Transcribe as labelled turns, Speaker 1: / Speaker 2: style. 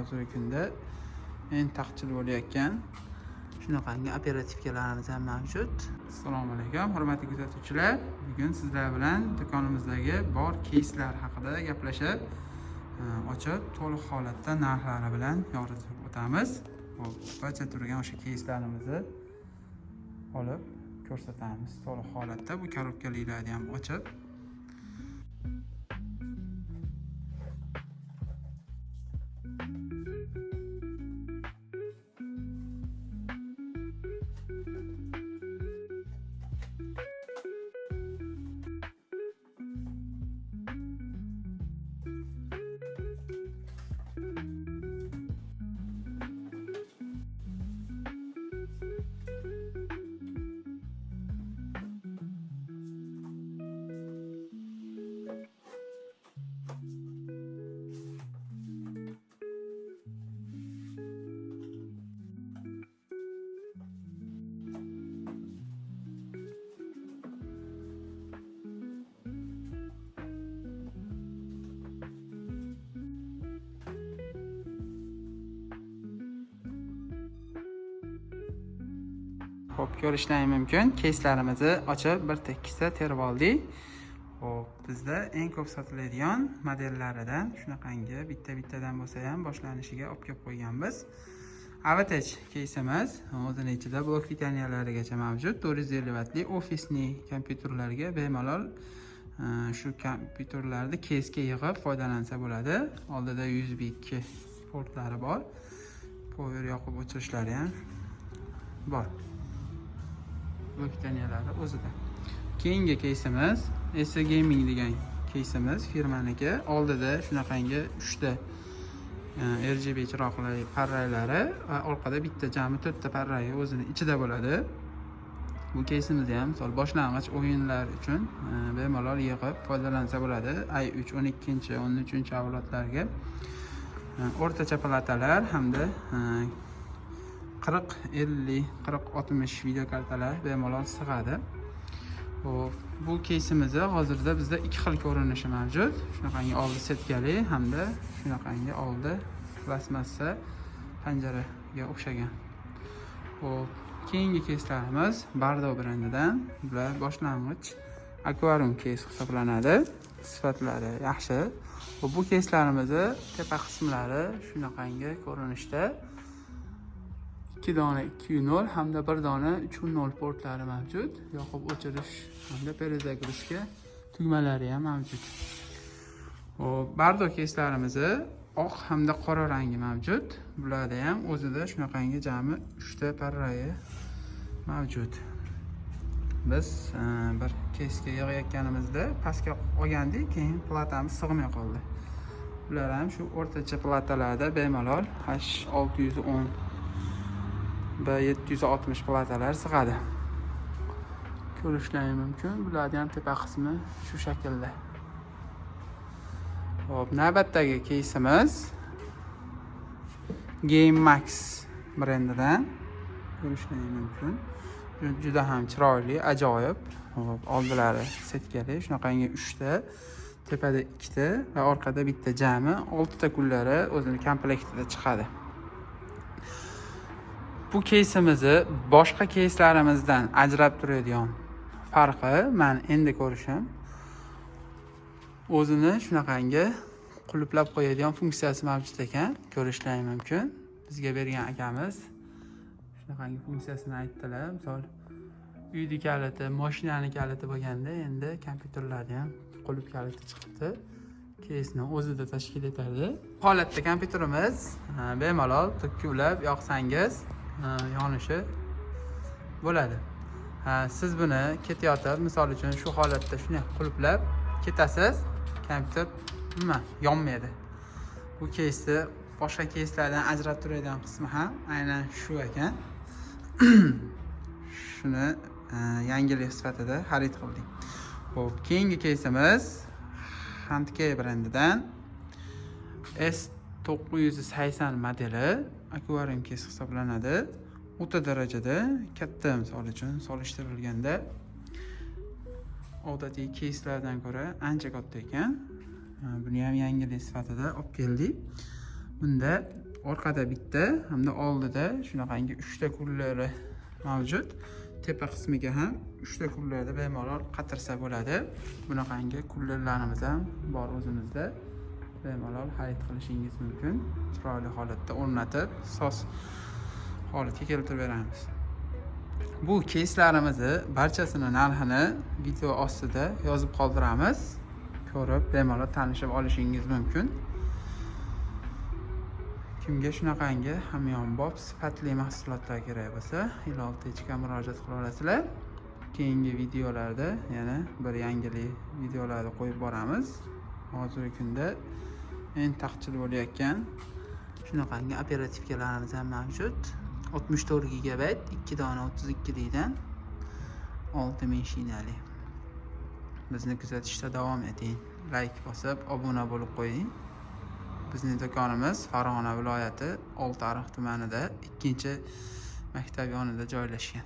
Speaker 1: hozirgi kunda eng taqchil bo'layotgan shunaqangi operativkalarimiz ham mavjud. Assalomu alaykum, hurmatli kuzatuvchilar. Bugun sizlar bilan do'konimizdagi bor keyslar haqida gaplashib, ochib, to'liq holatda narxlari bilan yoritib o'tamiz. Barcha turgan o'sha keyslarimizni olib ko'rsatamiz to'liq holatda. Bu korobkaliklarni ham ochib Xo'p, ko'rishlaring mumkin. Keyslarimizni ochib bir tekisda terib oldik. Xo'p, bizda eng ko'p sotiladigan modellaridan shunaqangi bitta-bittadan bo'lsa ham boshlanishiga olib kelib qo'yganmiz. Avatech keysimiz o'zining ichida blok litaniyalarigacha mavjud. 450 vatli ofisning kompyuterlarga bemalol shu kompyuterlarni keysga yig'ib foydalansa bo'ladi. Oldida USB 2 portlari bor. Power yoqib o'chirishlari ham bor. Blokitaniyalar o'zida. Keyingi keysimiz Essa Gaming degan keysimiz firmaniki. Oldida shunaqangi 3 ta RGB chiroqli parraylari va orqada bitta jami 4 ta parray o'zini ichida bo'ladi. Bu keysimizni ham misol boshlang'ich o'yinlar uchun bemalol yig'ib foydalansa bo'ladi. i3 12-chi, 13-chi avlodlarga o'rtacha platalar hamda 40-50, 40-60 video kartalar bemalol sig'adi. Bu keysimizni hozirda bizda ikki xil ko'rinishi mavjud. Shunaqangi oldi setkali hamda shunaqangi oldi plastmassa panjaraga o'xshagan. Keyingi keyslarimiz Bardo brendidan. Bular boshlang'ich akvarium keys hisoblanadi. Sifatlari yaxshi. Bu keyslarimizni tepa qismlari shunaqangi ko'rinishda 2 dona 2.0 hamda 1 dona 3.0 portlari mavjud. Yoqib o'chirish hamda perezagruzka tugmalari ham mavjud. Bardo keyslarimizni oq hamda qora rangi mavjud. Bularda ham o'zida shunaqangi jami 3 ta parrayi mavjud. Biz bir keysga yig'ayotganimizda pastga olgandik, keyin platamiz sig'may qoldi. Bular ham shu o'rtacha platalarda bemalol H610 va 760 platalar sig'adi. Ko'rishlaring mumkin. Bularning ham tepa qismi shu shaklda. Xo'p, navbatdagi keysimiz Game Max brendidan. Ko'rishlaring mumkin. Juda ham chiroyli, ajoyib. Xo'p, oldilari setkali, shunaqangi 3 ta, tepada 2 ta va orqada bitta jami 6 ta kullari o'zining komplektida chiqadi. Bu keysimizni boshqa keyslarimizdan ajrab turadigan farqi men endi ko'rishim, o'zini shunaqangi qulflab qo'yadigan funksiyasi mavjud ekan. Ko'rishlaring mumkin. Bizga bergan akamiz shunaqangi funksiyasini aytdilar. Misol uyni kaliti, mashinani kaliti bo'lganda endi kompyuterlarni ham qulf kaliti chiqibdi. Keysni o'zida tashkil etadi. Holatda kompyuterimiz bemalol tikkuvlab yoqsangiz yonishi bo'ladi. Siz buni ketayotib, misol uchun shu holatda shuni qulflab ketasiz, kompyuter yonmaydi. Bu keysni boshqa keyslardan ajratib turadigan qismi ham aynan shu ekan. Shuni yangilik sifatida xarid qildik. Xo'p, keyingi keysimiz Handkey brendidan S980 modeli akvarium keys hisoblanadi. O'ta darajada katta, misol uchun solishtirilganda odatiy keyslardan ko'ra ancha katta ekan. Buni ham yangilik sifatida olib keldik. Bunda orqada bitta hamda oldida shunaqangi 3 ta kullari mavjud. Tepa qismiga ham 3 ta kullarni bemalol qatirsa bo'ladi. Bunaqangi kullarlarimiz ham bor o'zimizda. Bemalol xarid qilishingiz mumkin. Chiroyli holatda o'rnatib, soz holatga keltirib beramiz. Bu keyslarimizni barchasini narxini video ostida yozib qoldiramiz. Ko'rib, bemalol tanishib olishingiz mumkin. Kimga shunaqangi hamyonbop sifatli mahsulotlar kerak bo'lsa, ilol techga murojaat qila olasizlar. Keyingi videolarda yana bir yangilik videolarni qo'yib boramiz. Hozirgi kunda eng taqchil bo'layotgan shunaqangi operativkalarimiz ham mavjud. 64 GB, 2 dona 32 likdan 6000 shinali. Bizni kuzatishda davom eting. Like bosib, obuna bo'lib qo'ying. Bizning do'konimiz Farg'ona viloyati Oltiariq tumanida 2-maktab yonida joylashgan.